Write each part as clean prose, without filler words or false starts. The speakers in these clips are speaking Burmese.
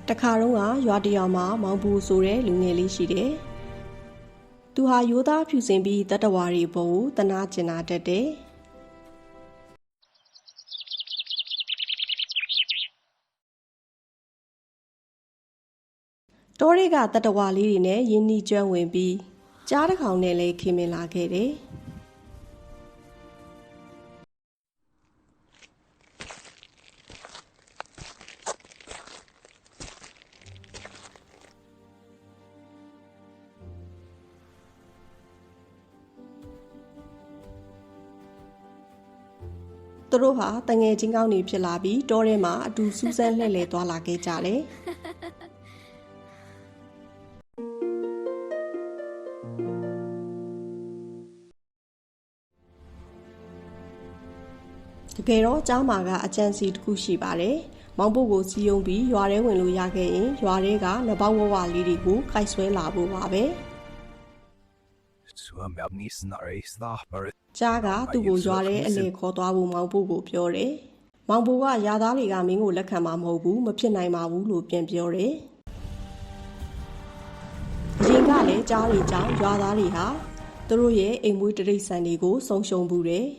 တခါတော့ကရွာတရွာမှာမောင်ပူဆိုတဲ့လူငယ်လေးရှိတယ်။သူဟာရိုးသားဖြူစင်ပြီးတတ္တဝါတွေဘုံကိုတနာကျင်နာတတ်တယ်။တောတွေကတတ္တဝါလေးတွေနဲ့ရင်းနှီးကျွမ်းဝင်ပြီးကြားတစ်ကောင်နဲ့လည်းခင်မင်လာခဲ့တယ်။သူတို့ဟာတငယ်ချင်းကောင်းတွေဖြစ်လာပြီးတောထဲမှာအတူစူးစမ်းလှည့်လည်သွားလာခဲ့ကြတယ်။တကယ်တော့ကျောင်းမှာကအကြံစီတစ်ခုရှိပါတယ်။မောင်ပုတ်ကိုစီယုံပြီးရွာထဲဝင်လို့ရခဲ့ရင်ရွာထဲကနဘောက်ဝဝလေးတွေကိုခိုက်ဆွဲလာဖို့ပါပဲ။ကြားကသူ့ကိုရွာထဲအလေခေါ်သွားဖို့မောင်ပုတ်ကိုပြောတယ်။မောင်ပုတ်ကယာသားတွေကမင်းကိုလက်ခံမှာမဟုတ်ဘူးမဖြစ်နိုင်ပါဘူးလို့ပြန်ပြောတယ်။အရင်ကလည်းကြားတွေကြောင့်ရွာသားတွေဟာသူတို့ရဲ့အိမ်မွေးတရိတ်ဆန်တွေကိုဆုံးရှုံးမှုတယ်။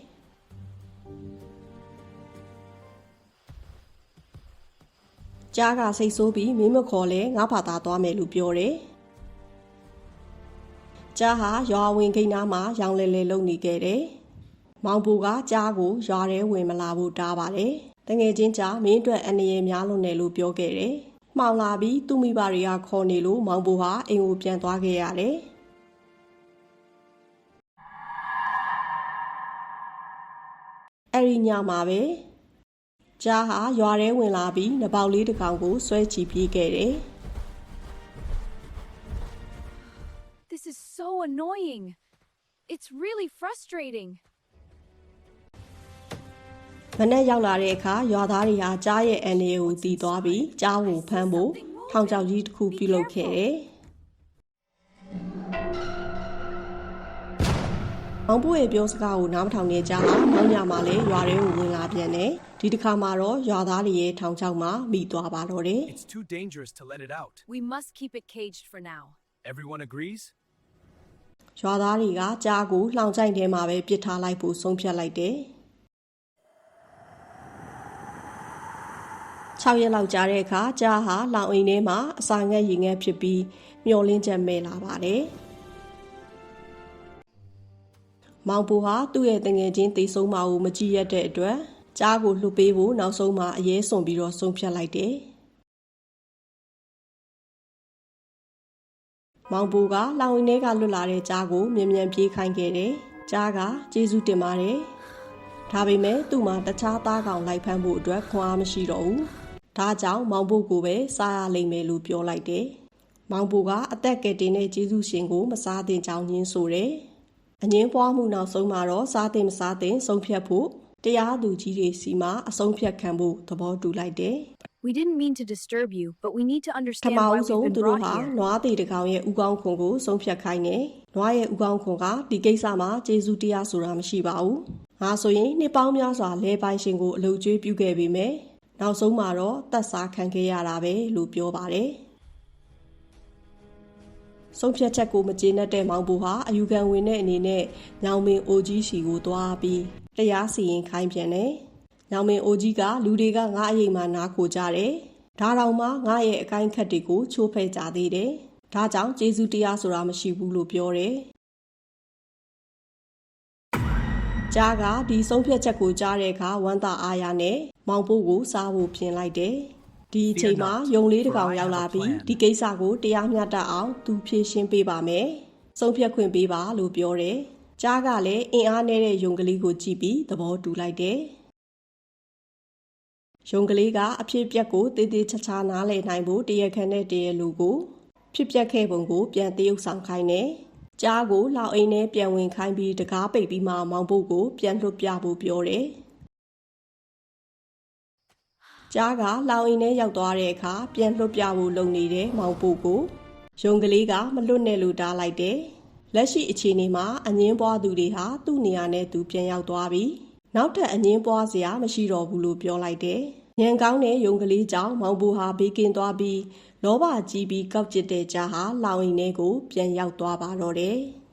ကြားကစိတ်ဆိုးပြီးမင်းမခေါ်လဲငါဘာသာသွားမယ်လို့ပြောတယ်။ကြားဟာရွာဝင်ခိန်းနားမှာရောင်လဲလဲလုံနေခဲ့တယ်။မောင်ပူကကြားကိုရွာထဲဝင်မလာဖို့တားပါတယ်။တငယ်ချင်းကြားမင်းအတွက်အန္တရာယ်များလွန်းတယ်လို့ပြောခဲ့တယ်။မှောင်လာပြီးသူ့မိဘတွေကခေါ်နေလို့မောင်ပူဟာအိမ်ကိုပြန်သွားခဲ့ရတယ်။အဲ့ဒီညမှာပဲကြားဟာရွာထဲဝင်လာပြီးနဘောက်လေးတစ်ကောင်ကိုဆွဲချီပြေးခဲ့တယ်။ This is so annoying. It's really frustrating. မနေ့ရောက်လာတဲ့အခါရွာသားတွေဟာကြားရဲ့အန်ဒီကိုတီးသွားပြီးကြားကိုဖမ်းဖို့ထောင်ချောက်ကြီးတစ်ခုပြုလုပ်ခဲ့တယ်။မောင်ပုရဲ့ပြောစကားကိုနားမထောင်တဲ့ကြားဟာနောက်ညမှာလည်းရွာထဲကိုဝင်လာပြန်တယ်။ဒီတစ်ခါမှာတော့ရွာသားတွေရဲ့ထောင်ချောက်မှာမိသွားပါတော့တယ်။ It's too dangerous to let it out. We must keep it caged for now. Everyone agrees? ရွာသားတွေကကြားကိုလှောင်ချိုင်ထဲမှာပဲပစ်ထားလိုက်ဖို့ဆုံးဖြတ်လိုက်တယ်။6 ရက်လောက်ကြာတဲ့အခါကြားဟာလောင်အိမ်ထဲမှာအစာငတ်ရေငတ်ဖြစ်ပြီးမျောလင်းချက်မဲ့လာပါတယ်။မောင်ပူဟာသူ့ရဲ့တငယ်ချင်းတေဆုံးမကိုမကြည့်ရတဲ့အတွက်ကြားကိုလှုပ်ပေးဖို့နောက်ဆုံးမှာအရေးစွန်ပြီးတော့ဆုံးဖြတ်လိုက်တယ်။မောင်ပူကလောင်အိမ်ထဲကလွတ်လာတဲ့ကြားကိုမြ мян ပြေးခိုင်းခဲ့တယ်။ကြားကကျေးဇူးတင်ပါတယ်။ဒါပေမဲ့သူ့မှာတခြားသားကောင်လိုက်ဖမ်းဖို့အတွက်ခွန်အားမရှိတော့ဘူး။ဒါကြောင့်မောင်ပူကိုပဲစားရလိမ့်မယ်လို့ပြောလိုက်တယ်။မောင်ပူကအသက်ကယ်တင်တဲ့ကျေးဇူးရှင်ကိုမစားသင့်ကြောင်းညင်းဆိုတယ်။အငင်းပွားမှုနောက်ဆုံးမှာတော့စားသင့်မစားသင့်ဆုံးဖြတ်ဖို့တရားသူကြီးတွေစီမှာအဆုံးဖြတ်ခံဖို့သဘောတူလိုက်တယ်။ We didn't mean to disturb you, but we need to ပထ understand မ why ဆုံး we've သူ been တို့ brought ဟာ here. နွားသေးတစ်ကောင်ရဲ့ဥကောင်းခွန်ကိုဆုံးဖြတ်ခိုင်းတယ်။နွားရဲ့ဥကောင်းခွန်ကဒီကိစ္စမှာကျေးဇူးတရားဆိုတာမရှိပါဘူး။ငါဆိုရင်နှစ်ပေါင်းများစွာလဲပိုင်ရှင်ကိုအလုပ်ကျွေးပြုခဲ့ပေမဲ့နောက်ဆုံးမှာတော့တတ်စားခံခဲ့ရတာပဲလို့ပြောပါတယ်။ဆုံးဖြတ်ချက်ကိုမကျေနပ်တဲ့မောင်ပူဟာအယူခံဝင်တဲ့အနေနဲ့ညောင်မင်းအိုကြီးစီကိုသွားပြီးတရားစီရင်ခိုင်းပြန်တယ်။ညောင်မင်းအိုကြီးကလူတွေကငါအရေးမှနားခိုကြတယ်။ဒါတောင်မှငါရဲ့အကိုင်းခတ်တွေကိုချိုးဖဲ့ကြသေးတယ်။ဒါကြောင့်ကျေးဇူးတရားဆိုတာမရှိဘူးလို့ပြောတယ်။ကြားကဒီဆုံးဖြတ်ချက်ကိုကြားတဲ့အခါဝမ်းသာအားရနဲ့မောင်ပိုးကိုစားဖို့ပြင်လိုက်တယ်။ဒီအချိန်မှာယုံလေးတစ်ကောင်ရောက်လာပြီးဒီကိစ္စကိုတရားမျှတအောင်သူဖြေရှင်းပေးပါမယ်။ဆုံးဖြတ်ခွင့်ပေးပါလို့ပြောတယ်။ကြားကလည်းအင်အားနည်းတဲ့ယုံကလေးကိုကြည့်ပြီးသဘောတူလိုက်တယ်။ယုံကလေးကအဖြစ်ပြက်ကိုတေးသေးချာချာနားလည်နိုင်ဖို့တရခန့်နဲ့တရလူကိုဖြစ်ပျက်ခဲ့ပုံကိုပြန်တရုပ်ဆောင်ခိုင်းတယ်။ကြားကိုလောက်အိမ်နဲ့ပြန်ဝင်ခိုင်းပြီးတကားပိတ်ပြီးမှမောင်ပုတ်ကိုပြန်လွှတ်ပြဖို့ပြောတယ်။ကြားကလောက်အိမ်နဲ့ရောက်သွားတဲ့အခါပြန်လွှတ်ပြဖို့လုပ်နေတဲ့မောင်ပုတ်ကိုယုံကလေးကမလွတ်နဲ့လို့တားလိုက်တယ်။လက်ရှိအခြေအနေမှာအငင်းပွားသူတွေဟာသူ့နေရာနဲ့သူပြန်ရောက်သွားပြီးနောက်ထပ်အငင်းပွားစရာမရှိတော့ဘူးလို့ပြောလိုက်တယ် ညံကောင်းတဲ့ယုံကလေးကြောင့်မောင်ဘူဟာဘေးကင်းသွားပြီးလောဘကြီးပြီးကောက်ကျစ်တဲ့ကြားဟာလောင်အိမ်ထဲကိုပြန်ရောက်သွားပါတော့တယ်။